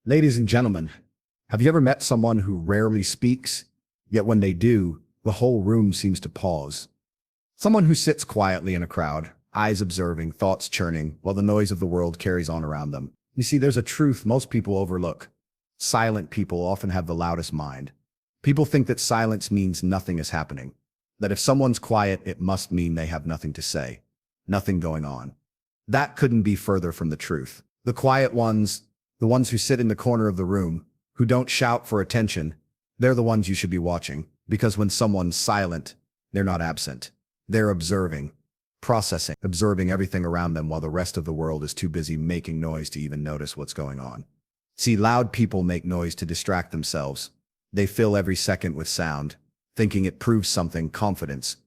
Ladies and gentlemen, have you ever met someone who rarely speaks, yet when they do, the whole room seems to pause? Someone who sits quietly in a crowd, eyes observing, thoughts churning, while the noise of the world carries on around them. You see, there's a truth most people overlook. Silent people often have the loudest mind. People think that silence means nothing is happening, that if someone's quiet, it must mean they have nothing to say, nothing going on. That couldn't be further from the truth. The quiet ones, the ones who sit in the corner of the room, who don't shout for attention, they're the ones you should be watching, because when someone's silent, they're not absent. They're observing, processing, observing everything around them while the rest of the world is too busy making noise to even notice what's going on. See, loud people make noise to distract themselves. They fill every second with sound, thinking it proves something, confidence,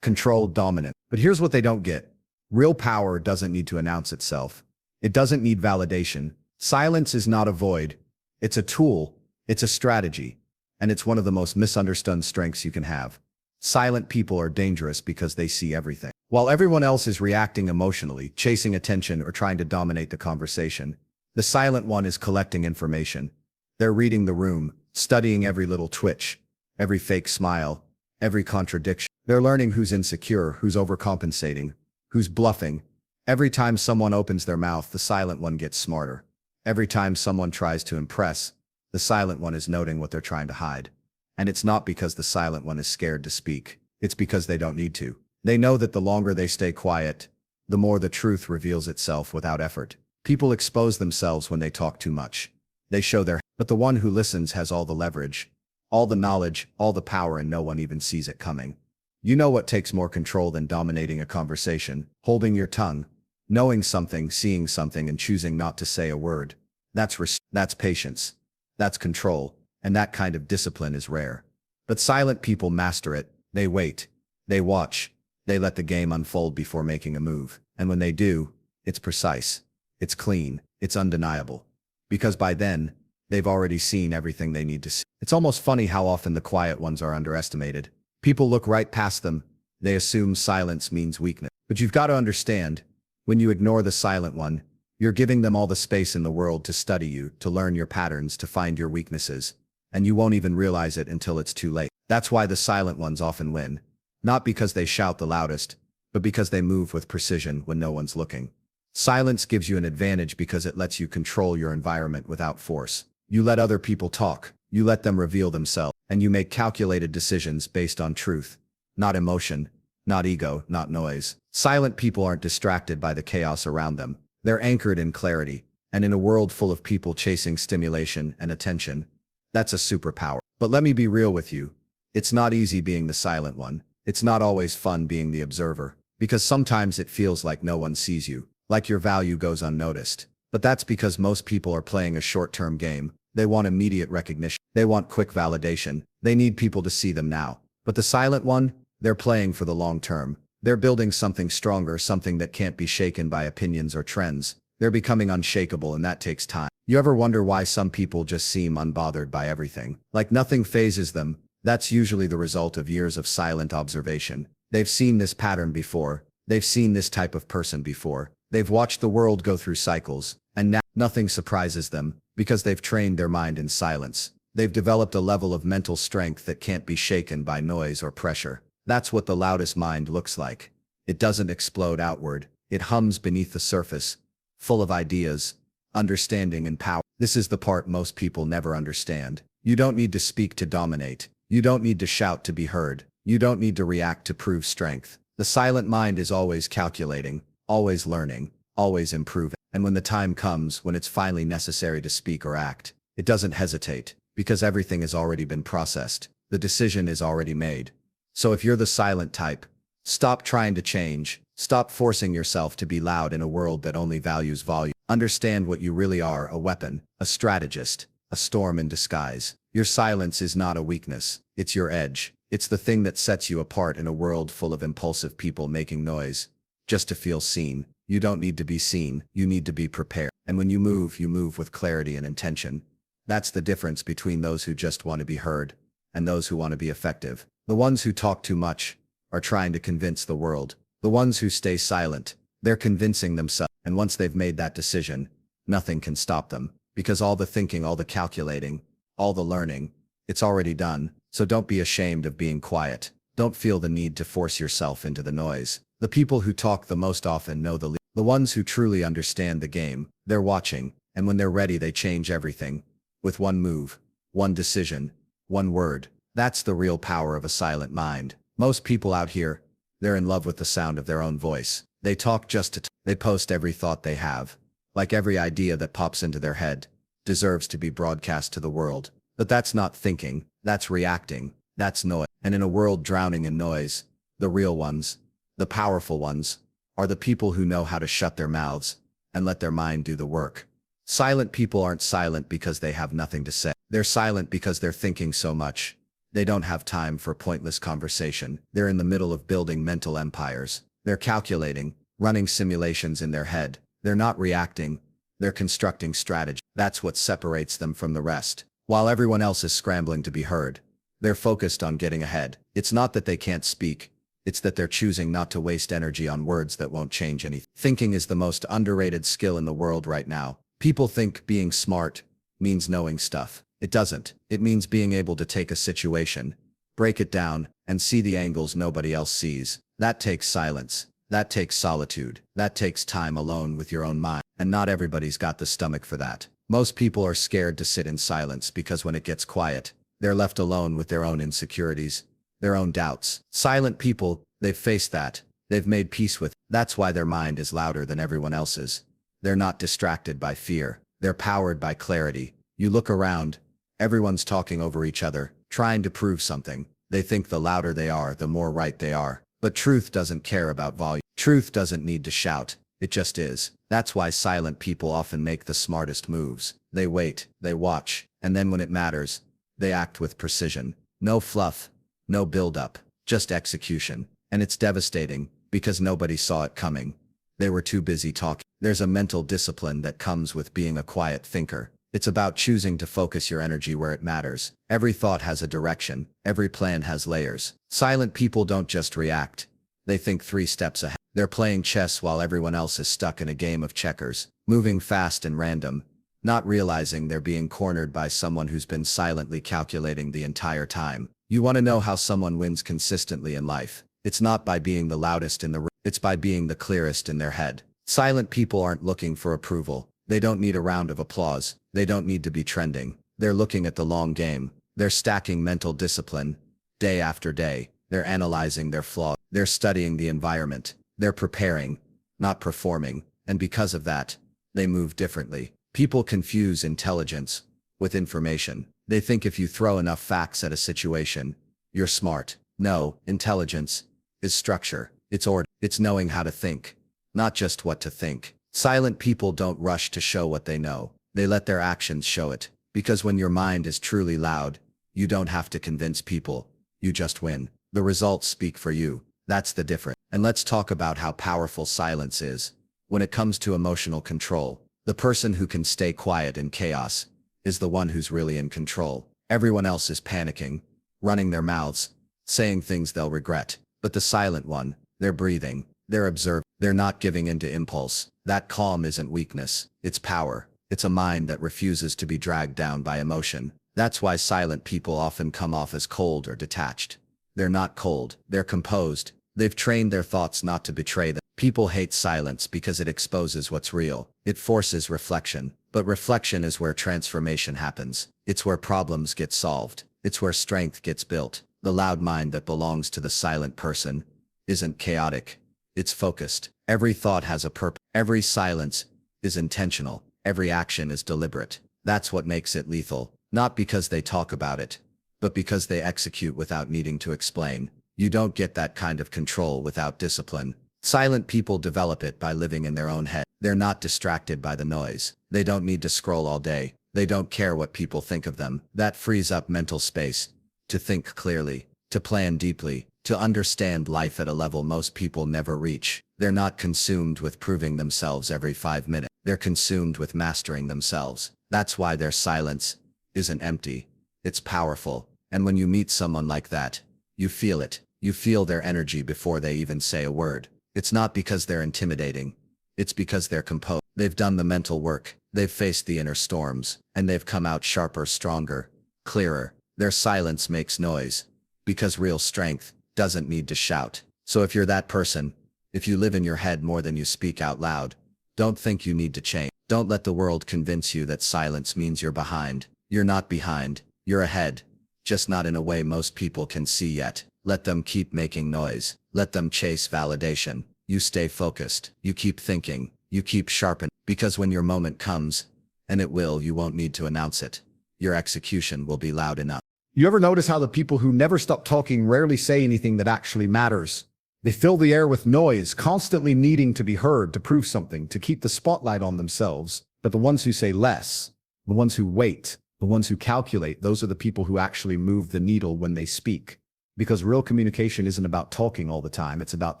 control, dominant. But here's what they don't get. Real power doesn't need to announce itself. It doesn't need validation. Silence is not a void. It's a tool, it's a strategy, and it's one of the most misunderstood strengths you can have. Silent people are dangerous because they see everything. While everyone else is reacting emotionally, chasing attention, or trying to dominate the conversation, the silent one is collecting information. They're reading the room, studying every little twitch, every fake smile, every contradiction. They're learning who's insecure, who's overcompensating, who's bluffing. Every time someone opens their mouth, the silent one gets smarter. Every time someone tries to impress, the silent one is noting what they're trying to hide. And it's not because the silent one is scared to speak. It's because they don't need to. They know that the longer they stay quiet, the more the truth reveals itself without effort. People expose themselves when they talk too much. They show but the one who listens has all the leverage, all the knowledge, all the power, and no one even sees it coming. You know what takes more control than dominating a conversation? Holding your tongue. Knowing something, seeing something, and choosing not to say a word. That's patience. That's control. And that kind of discipline is rare. But silent people master it. They wait. They watch. They let the game unfold before making a move. And when they do, it's precise. It's clean. It's undeniable. Because by then, they've already seen everything they need to see. It's almost funny how often the quiet ones are underestimated. People look right past them. They assume silence means weakness. But you've got to understand, when you ignore the silent one, you're giving them all the space in the world to study you, to learn your patterns, to find your weaknesses. And you won't even realize it until it's too late. That's why the silent ones often win. Not because they shout the loudest, but because they move with precision when no one's looking. Silence gives you an advantage because it lets you control your environment without force. You let other people talk, you let them reveal themselves, and you make calculated decisions based on truth, not emotion, not ego, not noise. Silent people aren't distracted by the chaos around them. They're anchored in clarity, and in a world full of people chasing stimulation and attention, that's a superpower. But let me be real with you. It's not easy being the silent one. It's not always fun being the observer, because sometimes it feels like no one sees you, like your value goes unnoticed. But that's because most people are playing a short-term game. They want immediate recognition. They want quick validation. They need people to see them now. But the silent one, they're playing for the long term. They're building something stronger, something that can't be shaken by opinions or trends. They're becoming unshakable, and that takes time. You ever wonder why some people just seem unbothered by everything? Like nothing phases them. That's usually the result of years of silent observation. They've seen this pattern before. They've seen this type of person before. They've watched the world go through cycles, and now nothing surprises them, because they've trained their mind in silence. They've developed a level of mental strength that can't be shaken by noise or pressure. That's what the loudest mind looks like. It doesn't explode outward. It hums beneath the surface, full of ideas, understanding, and power. This is the part most people never understand. You don't need to speak to dominate. You don't need to shout to be heard. You don't need to react to prove strength. The silent mind is always calculating, always learning, always improving. And when the time comes, when it's finally necessary to speak or act, it doesn't hesitate, because everything has already been processed. The decision is already made. So if you're the silent type, stop trying to change. Stop forcing yourself to be loud in a world that only values volume. Understand what you really are: a weapon, a strategist, a storm in disguise. Your silence is not a weakness. It's your edge. It's the thing that sets you apart in a world full of impulsive people making noise just to feel seen. You don't need to be seen. You need to be prepared. And when you move with clarity and intention. That's the difference between those who just want to be heard and those who want to be effective. The ones who talk too much are trying to convince the world. The ones who stay silent, they're convincing themselves. And once they've made that decision, nothing can stop them. Because all the thinking, all the calculating, all the learning, it's already done. So don't be ashamed of being quiet. Don't feel the need to force yourself into the noise. The people who talk the most often know the ones who truly understand the game. They're watching, and when they're ready, they change everything. With one move, one decision, one word. That's the real power of a silent mind. Most people out here, they're in love with the sound of their own voice. They talk just to they post every thought they have. Like every idea that pops into their head deserves to be broadcast to the world. But that's not thinking, that's reacting, that's noise. And in a world drowning in noise, the real ones, the powerful ones, are the people who know how to shut their mouths and let their mind do the work. Silent people aren't silent because they have nothing to say. They're silent because they're thinking so much. They don't have time for pointless conversation. They're in the middle of building mental empires. They're calculating, running simulations in their head. They're not reacting. They're constructing strategy. That's what separates them from the rest. While everyone else is scrambling to be heard, they're focused on getting ahead. It's not that they can't speak. It's that they're choosing not to waste energy on words that won't change anything. Thinking is the most underrated skill in the world right now. People think being smart means knowing stuff. It doesn't. It means being able to take a situation, break it down, and see the angles nobody else sees. That takes silence. That takes solitude. That takes time alone with your own mind. And not everybody's got the stomach for that. Most people are scared to sit in silence because when it gets quiet, they're left alone with their own insecurities, their own doubts. Silent people, they've faced that. They've made peace with it. That's why their mind is louder than everyone else's. They're not distracted by fear. They're powered by clarity. You look around, everyone's talking over each other, trying to prove something. They think the louder they are, the more right they are. But truth doesn't care about volume. Truth doesn't need to shout. It just is. That's why silent people often make the smartest moves. They wait, they watch, and then when it matters, they act with precision. No fluff, no build-up, just execution. And it's devastating, because nobody saw it coming. They were too busy talking. There's a mental discipline that comes with being a quiet thinker. It's about choosing to focus your energy where it matters. Every thought has a direction. Every plan has layers. Silent people don't just react. They think 3 steps ahead. They're playing chess while everyone else is stuck in a game of checkers, moving fast and random, not realizing they're being cornered by someone who's been silently calculating the entire time. You want to know how someone wins consistently in life? It's not by being the loudest in the room. It's by being the clearest in their head. Silent people aren't looking for approval. They don't need a round of applause. They don't need to be trending. They're looking at the long game. They're stacking mental discipline, day after day. They're analyzing their flaws. They're studying the environment. They're preparing, not performing. And because of that, they move differently. People confuse intelligence with information. They think if you throw enough facts at a situation, you're smart. No, intelligence is structure. It's order. It's knowing how to think, not just what to think. Silent people don't rush to show what they know. They let their actions show it. Because when your mind is truly loud, you don't have to convince people. You just win. The results speak for you. That's the difference. And let's talk about how powerful silence is. When it comes to emotional control, the person who can stay quiet in chaos is the one who's really in control. Everyone else is panicking, running their mouths, saying things they'll regret. But the silent one, they're breathing, they're observing, they're not giving in to impulse. That calm isn't weakness, it's power. It's a mind that refuses to be dragged down by emotion. That's why silent people often come off as cold or detached. They're not cold, they're composed. They've trained their thoughts not to betray them. People hate silence because it exposes what's real. It forces reflection. But reflection is where transformation happens. It's where problems get solved. It's where strength gets built. The loud mind that belongs to the silent person isn't chaotic. It's focused. Every thought has a purpose. Every silence is intentional. Every action is deliberate. That's what makes it lethal. Not because they talk about it, but because they execute without needing to explain. You don't get that kind of control without discipline. Silent people develop it by living in their own head. They're not distracted by the noise. They don't need to scroll all day. They don't care what people think of them. That frees up mental space to think clearly, to plan deeply, to understand life at a level most people never reach. They're not consumed with proving themselves every 5 minutes. They're consumed with mastering themselves. That's why their silence isn't empty. It's powerful. And when you meet someone like that, you feel it. You feel their energy before they even say a word. It's not because they're intimidating. It's because they're composed. They've done the mental work. They've faced the inner storms, and they've come out sharper, stronger, clearer. Their silence makes noise, because real strength doesn't need to shout. So if you're that person, if you live in your head more than you speak out loud, don't think you need to change. Don't let the world convince you that silence means you're behind. You're not behind, you're ahead. Just not in a way most people can see yet. Let them keep making noise. Let them chase validation. You stay focused. You keep thinking. You keep sharpening. Because when your moment comes, and it will, you won't need to announce it. Your execution will be loud enough. You ever notice how the people who never stop talking rarely say anything that actually matters? They fill the air with noise, constantly needing to be heard to prove something, to keep the spotlight on themselves. But the ones who say less, the ones who wait, the ones who calculate, those are the people who actually move the needle when they speak. Because real communication isn't about talking all the time, it's about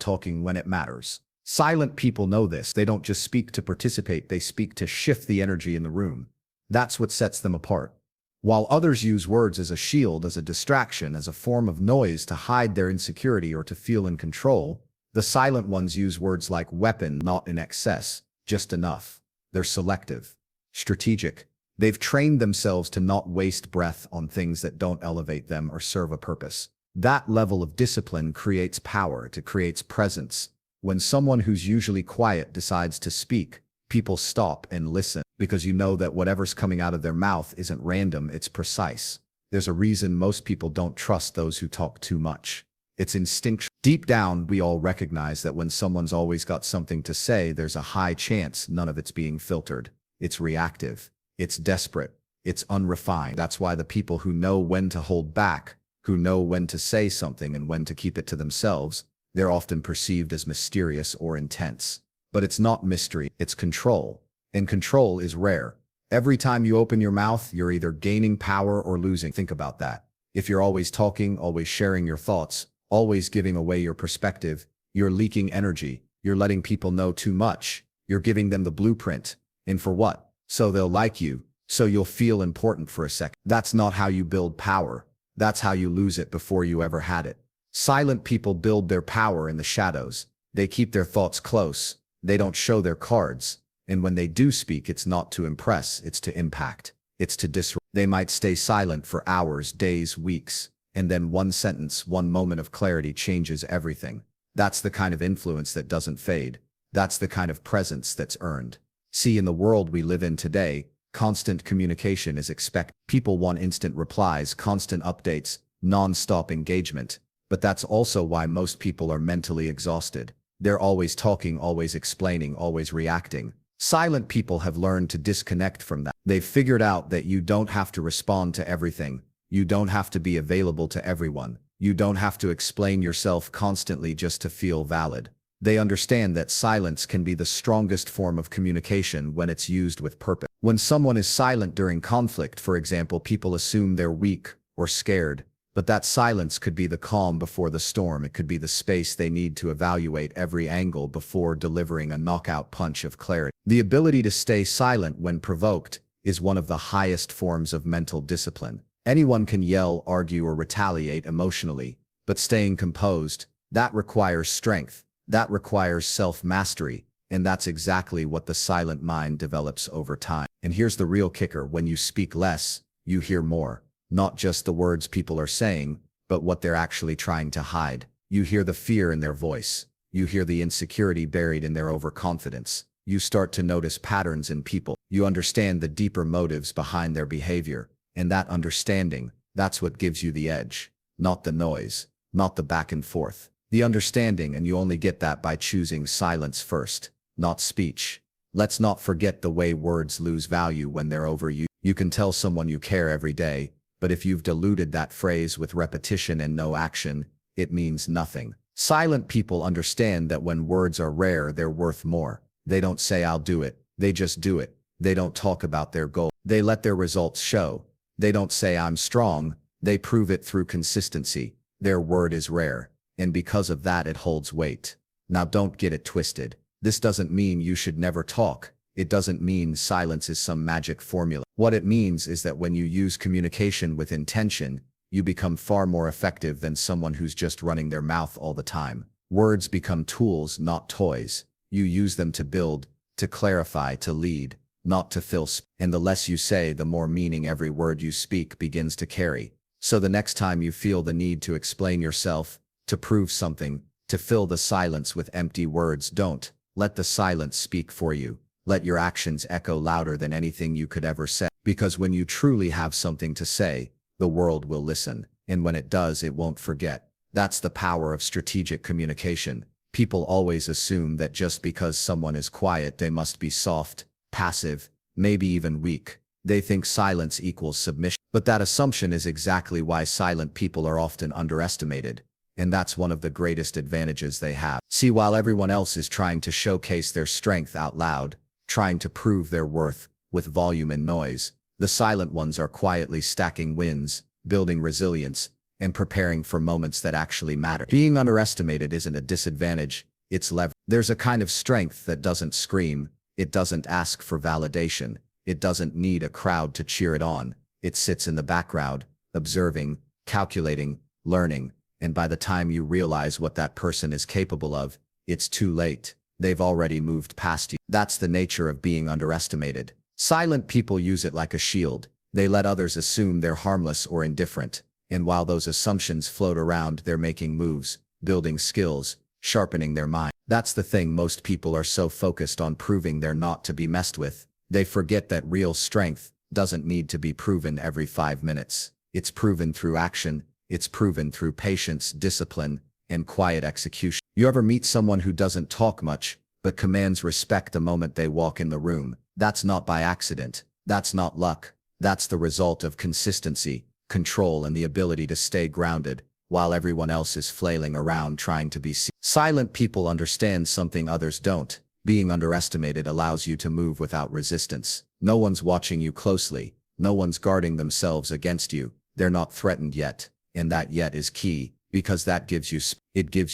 talking when it matters. Silent people know this. They don't just speak to participate, they speak to shift the energy in the room. That's what sets them apart. While others use words as a shield, as a distraction, as a form of noise to hide their insecurity or to feel in control, the silent ones use words like weapon, not in excess, just enough. They're selective, strategic. They've trained themselves to not waste breath on things that don't elevate them or serve a purpose. That level of discipline creates power, it creates presence. When someone who's usually quiet decides to speak, people stop and listen, because you know that whatever's coming out of their mouth isn't random, it's precise. There's a reason most people don't trust those who talk too much. It's instinctual. Deep down, we all recognize that when someone's always got something to say, there's a high chance none of it's being filtered. It's reactive. It's desperate. It's unrefined. That's why the people who know when to hold back, who know when to say something and when to keep it to themselves, they're often perceived as mysterious or intense. But it's not mystery, it's control. And control is rare. Every time you open your mouth, you're either gaining power or losing. Think about that. If you're always talking, always sharing your thoughts, always giving away your perspective, you're leaking energy. You're letting people know too much. You're giving them the blueprint. And for what? So they'll like you. So you'll feel important for a second. That's not how you build power. That's how you lose it before you ever had it. Silent people build their power in the shadows. They keep their thoughts close. They don't show their cards. And when they do speak, it's not to impress, it's to impact. It's to disrupt. They might stay silent for hours, days, weeks, and then one sentence, one moment of clarity changes everything. That's the kind of influence that doesn't fade. That's the kind of presence that's earned. See, in the world we live in today, constant communication is expected. People want instant replies, constant updates, non-stop engagement. But that's also why most people are mentally exhausted. They're always talking, always explaining, always reacting. Silent people have learned to disconnect from that. They've figured out that you don't have to respond to everything. You don't have to be available to everyone. You don't have to explain yourself constantly just to feel valid. They understand that silence can be the strongest form of communication when it's used with purpose. When someone is silent during conflict, for example, people assume they're weak or scared. But that silence could be the calm before the storm. It could be the space they need to evaluate every angle before delivering a knockout punch of clarity. The ability to stay silent when provoked is one of the highest forms of mental discipline. Anyone can yell, argue, or retaliate emotionally, but staying composed, that requires strength. That requires self-mastery, and that's exactly what the silent mind develops over time. And here's the real kicker: when you speak less, you hear more. Not just the words people are saying, but what they're actually trying to hide. You hear the fear in their voice. You hear the insecurity buried in their overconfidence. You start to notice patterns in people. You understand the deeper motives behind their behavior. And that understanding, that's what gives you the edge. Not the noise, not the back and forth. The understanding, and you only get that by choosing silence first, not speech. Let's not forget the way words lose value when they're overused. You can tell someone you care every day, but if you've diluted that phrase with repetition and no action, it means nothing. Silent people understand that when words are rare, they're worth more. They don't say, "I'll do it." They just do it. They don't talk about their goal. They let their results show. They don't say, "I'm strong." They prove it through consistency. Their word is rare, and because of that, it holds weight. Now, don't get it twisted. This doesn't mean you should never talk. It doesn't mean silence is some magic formula. What it means is that when you use communication with intention, you become far more effective than someone who's just running their mouth all the time. Words become tools, not toys. You use them to build, to clarify, to lead, not to fill and the less you say, the more meaning every word you speak begins to carry. So the next time you feel the need to explain yourself, to prove something, to fill the silence with empty words, don't let the silence speak for you. Let your actions echo louder than anything you could ever say. Because when you truly have something to say, the world will listen. And when it does, it won't forget. That's the power of strategic communication. People always assume that just because someone is quiet, they must be soft, passive, maybe even weak. They think silence equals submission. But that assumption is exactly why silent people are often underestimated. And that's one of the greatest advantages they have. See, while everyone else is trying to showcase their strength out loud, trying to prove their worth with volume and noise, the silent ones are quietly stacking wins, building resilience, and preparing for moments that actually matter. Being underestimated isn't a disadvantage, it's leverage. There's a kind of strength that doesn't scream, it doesn't ask for validation, it doesn't need a crowd to cheer it on. It sits in the background, observing, calculating, learning, and by the time you realize what that person is capable of, it's too late. They've already moved past you. That's the nature of being underestimated. Silent people use it like a shield. They let others assume they're harmless or indifferent. And while those assumptions float around, they're making moves, building skills, sharpening their mind. That's the thing, most people are so focused on proving they're not to be messed with. They forget that real strength doesn't need to be proven every 5 minutes. It's proven through action, it's proven through patience, discipline, and quiet execution. You ever meet someone who doesn't talk much, but commands respect the moment they walk in the room? That's not by accident. That's not luck. That's the result of consistency, control, and the ability to stay grounded while everyone else is flailing around trying to be seen. Silent people understand something others don't. Being underestimated allows you to move without resistance. No one's watching you closely. No one's guarding themselves against you. They're not threatened yet. And that yet is key, because that gives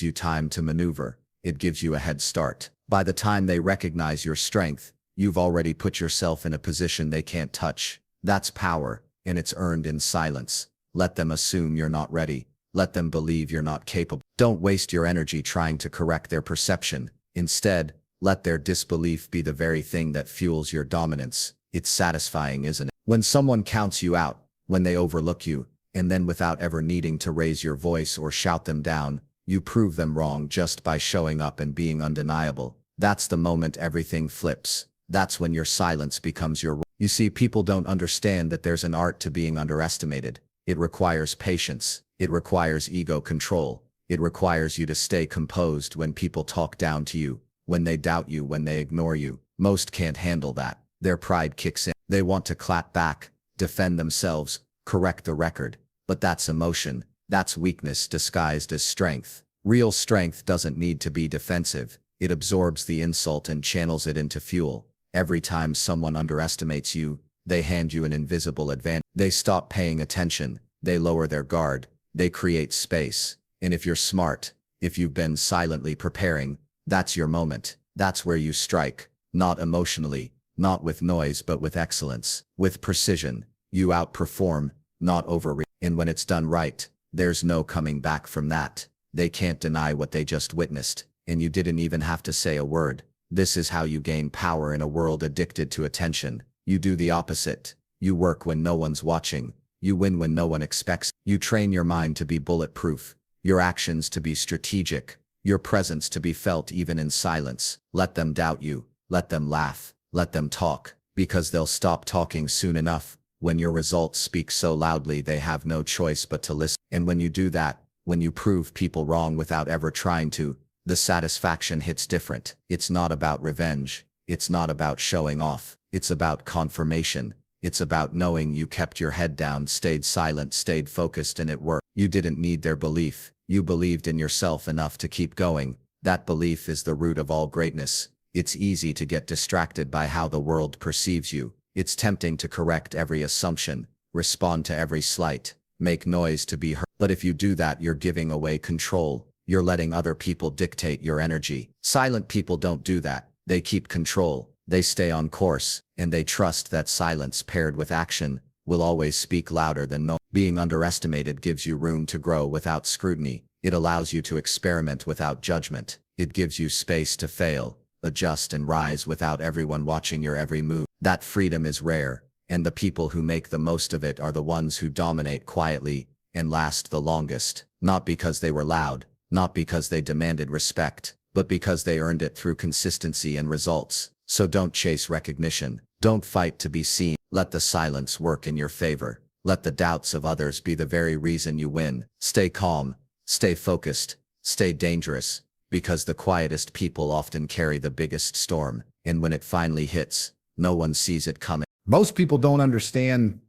you time to maneuver. It gives you a head start. By the time they recognize your strength, you've already put yourself in a position they can't touch. That's power, and it's earned in silence. Let them assume you're not ready. Let them believe you're not capable. Don't waste your energy trying to correct their perception. Instead, let their disbelief be the very thing that fuels your dominance. It's satisfying, isn't it? When someone counts you out, when they overlook you, and then without ever needing to raise your voice or shout them down, you prove them wrong just by showing up and being undeniable. That's the moment everything flips. That's when your silence becomes your role. You see, people don't understand that there's an art to being underestimated. It requires patience. It requires ego control. It requires you to stay composed when people talk down to you, when they doubt you, when they ignore you. Most can't handle that. Their pride kicks in. They want to clap back, defend themselves, correct the record. But that's emotion. That's weakness disguised as strength. Real strength doesn't need to be defensive. It absorbs the insult and channels it into fuel. Every time someone underestimates you, they hand you an invisible advantage. They stop paying attention. They lower their guard. They create space. And if you're smart, if you've been silently preparing, that's your moment. That's where you strike. Not emotionally, not with noise, but with excellence. With precision. You outperform, not overreact. And when it's done right, there's no coming back from that. They can't deny what they just witnessed. And you didn't even have to say a word. This is how you gain power in a world addicted to attention. You do the opposite. You work when no one's watching. You win when no one expects. You train your mind to be bulletproof, your actions to be strategic, your presence to be felt even in silence. Let them doubt you. Let them laugh. Let them talk. Because they'll stop talking soon enough. When your results speak so loudly, they have no choice but to listen. And when you do that, when you prove people wrong without ever trying to, the satisfaction hits different. It's not about revenge. It's not about showing off. It's about confirmation. It's about knowing you kept your head down, stayed silent, stayed focused, and it worked. You didn't need their belief. You believed in yourself enough to keep going. That belief is the root of all greatness. It's easy to get distracted by how the world perceives you. It's tempting to correct every assumption, respond to every slight, make noise to be heard. But if you do that, you're giving away control. You're letting other people dictate your energy. Silent people don't do that. They keep control. They stay on course, and they trust that silence paired with action will always speak louder than no. Being underestimated gives you room to grow without scrutiny. It allows you to experiment without judgment. It gives you space to fail, adjust, and rise without everyone watching your every move. That freedom is rare, and the people who make the most of it are the ones who dominate quietly and last the longest, not because they were loud, not because they demanded respect, but because they earned it through consistency and results. So don't chase recognition. Don't fight to be seen. Let the silence work in your favor. Let the doubts of others be the very reason you win. Stay calm, stay focused, stay dangerous, because the quietest people often carry the biggest storm, and when it finally hits, no one sees it coming. Most people don't understand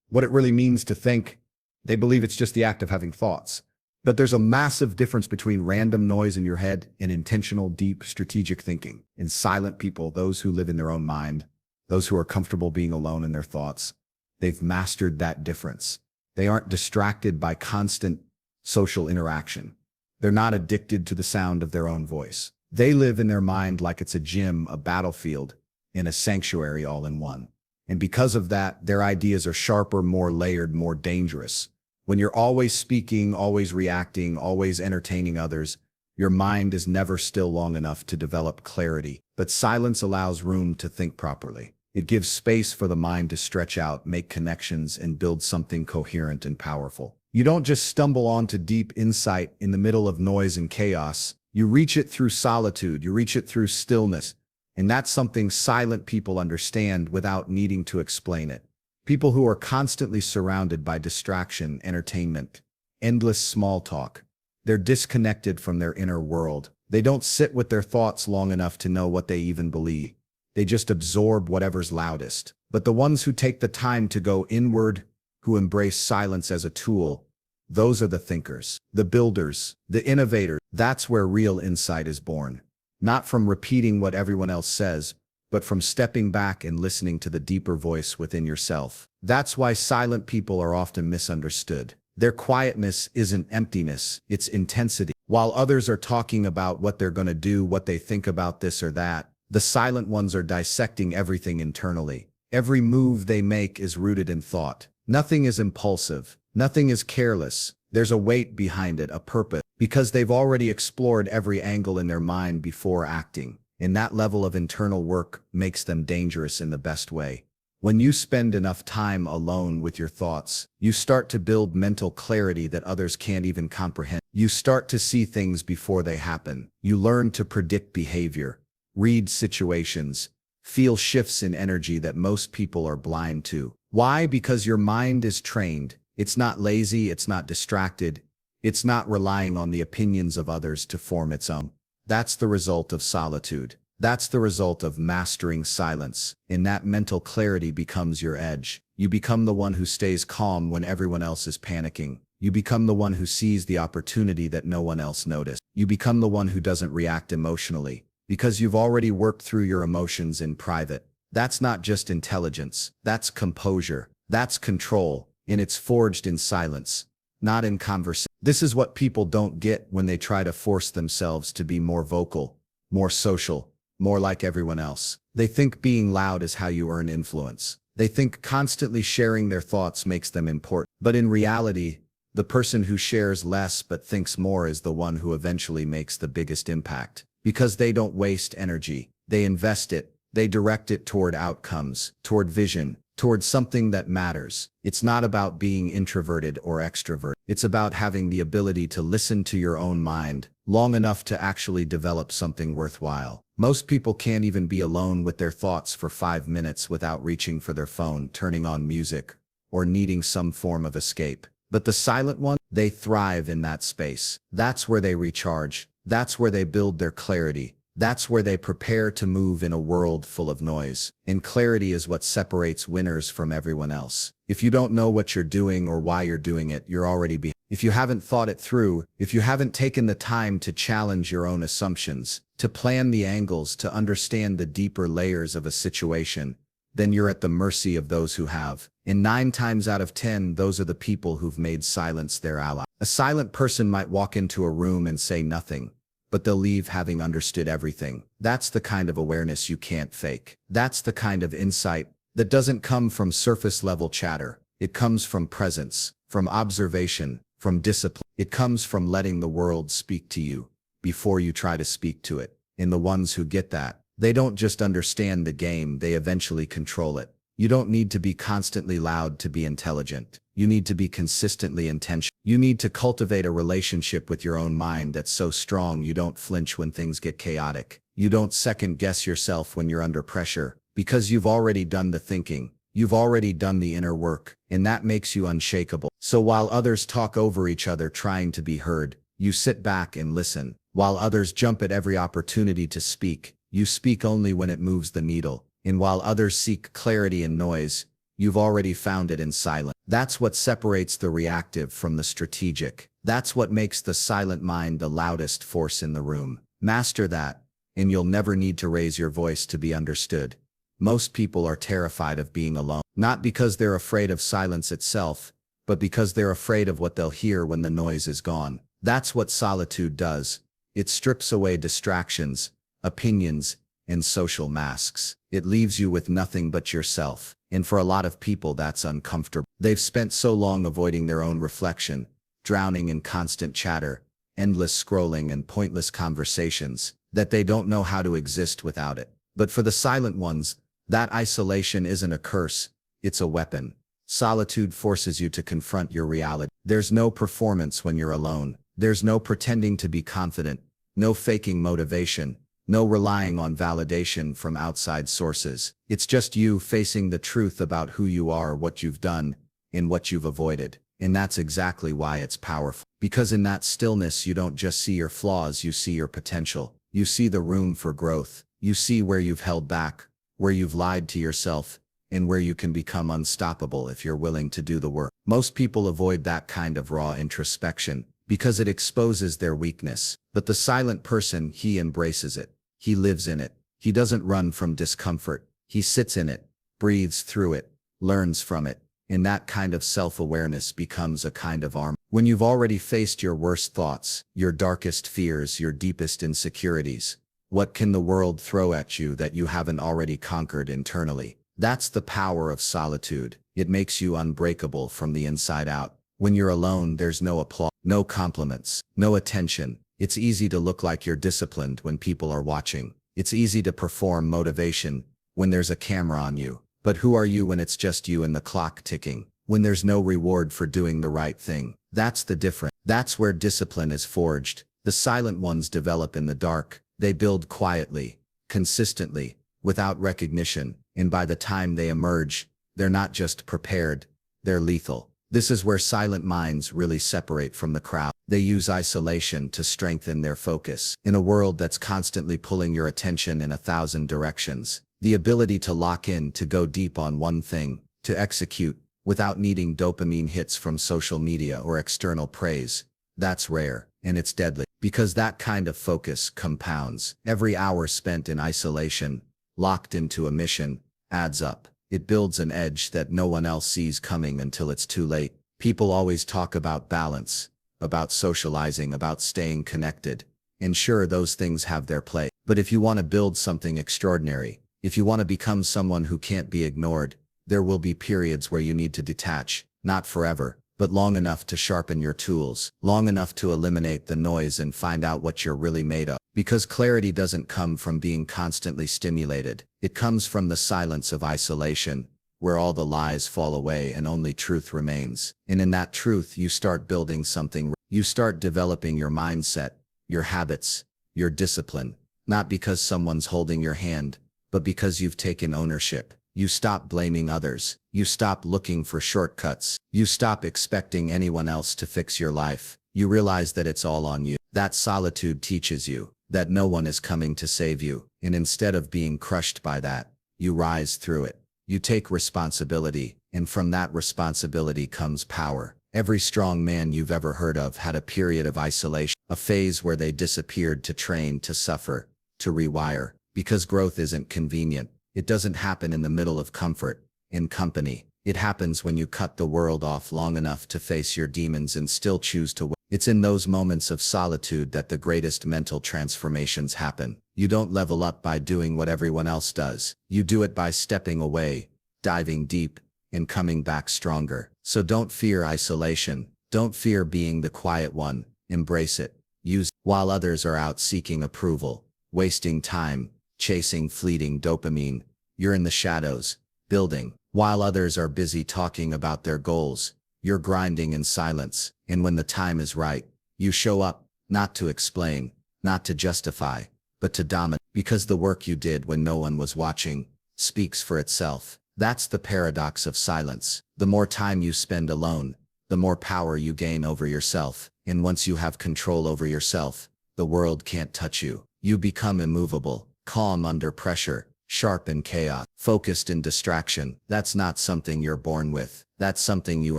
what it really means to think. They believe it's just the act of having thoughts. But there's a massive difference between random noise in your head and intentional, deep, strategic thinking. In silent people, those who live in their own mind, those who are comfortable being alone in their thoughts, they've mastered that difference. They aren't distracted by constant social interaction. They're not addicted to the sound of their own voice. They live in their mind like it's a gym, a battlefield, and a sanctuary all in one. And because of that, their ideas are sharper, more layered, more dangerous. When you're always speaking, always reacting, always entertaining others, your mind is never still long enough to develop clarity. But silence allows room to think properly. It gives space for the mind to stretch out, make connections, and build something coherent and powerful. You don't just stumble onto deep insight in the middle of noise and chaos. You reach it through solitude, you reach it through stillness. And that's something silent people understand without needing to explain it. People who are constantly surrounded by distraction, entertainment, endless small talk. They're disconnected from their inner world. They don't sit with their thoughts long enough to know what they even believe. They just absorb whatever's loudest. But the ones who take the time to go inward, who embrace silence as a tool, those are the thinkers, the builders, the innovators. That's where real insight is born. Not from repeating what everyone else says, but from stepping back and listening to the deeper voice within yourself. That's why silent people are often misunderstood. Their quietness isn't emptiness, it's intensity. While others are talking about what they're going to do, what they think about this or that, the silent ones are dissecting everything internally. Every move they make is rooted in thought. Nothing is impulsive. Nothing is careless. There's a weight behind it, a purpose, because they've already explored every angle in their mind before acting. And that level of internal work makes them dangerous in the best way. When you spend enough time alone with your thoughts, you start to build mental clarity that others can't even comprehend. You start to see things before they happen. You learn to predict behavior, read situations, feel shifts in energy that most people are blind to. Why? Because your mind is trained. It's not lazy, it's not distracted, it's not relying on the opinions of others to form its own. That's the result of solitude. That's the result of mastering silence. And that mental clarity becomes your edge. You become the one who stays calm when everyone else is panicking. You become the one who sees the opportunity that no one else noticed. You become the one who doesn't react emotionally, because you've already worked through your emotions in private. That's not just intelligence, that's composure, that's control. And it's forged in silence, not in conversation. This is what people don't get when they try to force themselves to be more vocal, more social, more like everyone else. They think being loud is how you earn influence. They think constantly sharing their thoughts makes them important. But in reality, the person who shares less but thinks more is the one who eventually makes the biggest impact. Because they don't waste energy. They invest it. They direct it toward outcomes, toward vision, towards something that matters. It's not about being introverted or extrovert. It's about having the ability to listen to your own mind long enough to actually develop something worthwhile. Most people can't even be alone with their thoughts for 5 minutes without reaching for their phone, turning on music, or needing some form of escape. But the silent ones, they thrive in that space. That's where they recharge. That's where they build their clarity. That's where they prepare to move in a world full of noise. And clarity is what separates winners from everyone else. If you don't know what you're doing or why you're doing it, you're already behind. If you haven't thought it through, if you haven't taken the time to challenge your own assumptions, to plan the angles, to understand the deeper layers of a situation, then you're at the mercy of those who have. And 9 times out of 10, those are the people who've made silence their ally. A silent person might walk into a room and say nothing, but they'll leave having understood everything. That's the kind of awareness you can't fake. That's the kind of insight that doesn't come from surface-level chatter. It comes from presence, from observation, from discipline. It comes from letting the world speak to you before you try to speak to it. And the ones who get that, They don't just understand the game, they eventually control it. You don't need to be constantly loud to be intelligent. You need to be consistently intentional. You need to cultivate a relationship with your own mind that's so strong you don't flinch when things get chaotic. You don't second guess yourself when you're under pressure, because you've already done the thinking. You've already done the inner work, and that makes you unshakable. So while others talk over each other trying to be heard, you sit back and listen. While others jump at every opportunity to speak, you speak only when it moves the needle. And while others seek clarity in noise, you've already found it in silence. That's what separates the reactive from the strategic. That's what makes the silent mind the loudest force in the room. Master that, and you'll never need to raise your voice to be understood. Most people are terrified of being alone, not because they're afraid of silence itself, but because they're afraid of what they'll hear when the noise is gone. That's what solitude does. It strips away distractions, opinions, and social masks. It leaves you with nothing but yourself. And for a lot of people, that's uncomfortable. They've spent so long avoiding their own reflection, drowning in constant chatter, endless scrolling, and pointless conversations, that they don't know how to exist without it. But for the silent ones, that isolation isn't a curse, it's a weapon. Solitude forces you to confront your reality. There's no performance when you're alone. There's no pretending to be confident, no faking motivation, no relying on validation from outside sources. It's just you facing the truth about who you are, what you've done, and what you've avoided. And that's exactly why it's powerful. Because in that stillness, you don't just see your flaws, you see your potential. You see the room for growth. You see where you've held back, where you've lied to yourself, and where you can become unstoppable if you're willing to do the work. Most people avoid that kind of raw introspection because it exposes their weakness. But the silent person, he embraces it. He lives in it. He doesn't run from discomfort. He sits in it, breathes through it, learns from it. And that kind of self-awareness becomes a kind of armor. When you've already faced your worst thoughts, your darkest fears, your deepest insecurities, what can the world throw at you that you haven't already conquered internally? That's the power of solitude. It makes you unbreakable from the inside out. When you're alone, there's no applause, no compliments, no attention. It's easy to look like you're disciplined when people are watching. It's easy to perform motivation when there's a camera on you. But who are you when it's just you and the clock ticking? When there's no reward for doing the right thing? That's the difference. That's where discipline is forged. The silent ones develop in the dark. They build quietly, consistently, without recognition. And by the time they emerge, they're not just prepared, they're lethal. This is where silent minds really separate from the crowd. They use isolation to strengthen their focus. In a world that's constantly pulling your attention in 1,000 directions, the ability to lock in, to go deep on one thing, to execute, without needing dopamine hits from social media or external praise, that's rare, and it's deadly. Because that kind of focus compounds. Every hour spent in isolation, locked into a mission, adds up. It builds an edge that no one else sees coming until it's too late. People always talk about balance, about socializing, about staying connected. And sure, those things have their place. But if you want to build something extraordinary, if you want to become someone who can't be ignored, there will be periods where you need to detach, not forever, but long enough to sharpen your tools, long enough to eliminate the noise and find out what you're really made of. Because clarity doesn't come from being constantly stimulated. It comes from the silence of isolation, where all the lies fall away and only truth remains. And in that truth, you start building something. You start developing your mindset, your habits, your discipline, not because someone's holding your hand, but because you've taken ownership. You stop blaming others. You stop looking for shortcuts. You stop expecting anyone else to fix your life. You realize that it's all on you. That solitude teaches you that no one is coming to save you. And instead of being crushed by that, you rise through it. You take responsibility, and from that responsibility comes power. Every strong man you've ever heard of had a period of isolation, a phase where they disappeared to train, to suffer, to rewire. Because growth isn't convenient. It doesn't happen in the middle of comfort, in company. It happens when you cut the world off long enough to face your demons and still choose to win. It's in those moments of solitude that the greatest mental transformations happen. You don't level up by doing what everyone else does. You do it by stepping away, diving deep, and coming back stronger. So don't fear isolation. Don't fear being the quiet one. Embrace it. Use it. While others are out seeking approval, wasting time, chasing fleeting dopamine. You're in the shadows, building, while others are busy talking about their goals. You're grinding in silence, and when the time is right, you show up, not to explain, not to justify, but to dominate, because the work you did when no one was watching speaks for itself. That's the paradox of silence. The more time you spend alone, the more power you gain over yourself, and once you have control over yourself, the world can't touch you. You become immovable, calm under pressure, sharp in chaos, focused in distraction. That's not something you're born with. That's something you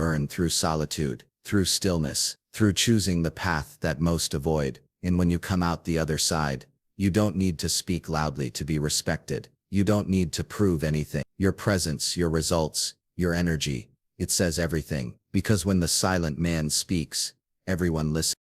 earn through solitude, through stillness, through choosing the path that most avoid. And when you come out the other side, you don't need to speak loudly to be respected. You don't need to prove anything. Your presence, your results, your energy, it says everything. Because when the silent man speaks, everyone listens.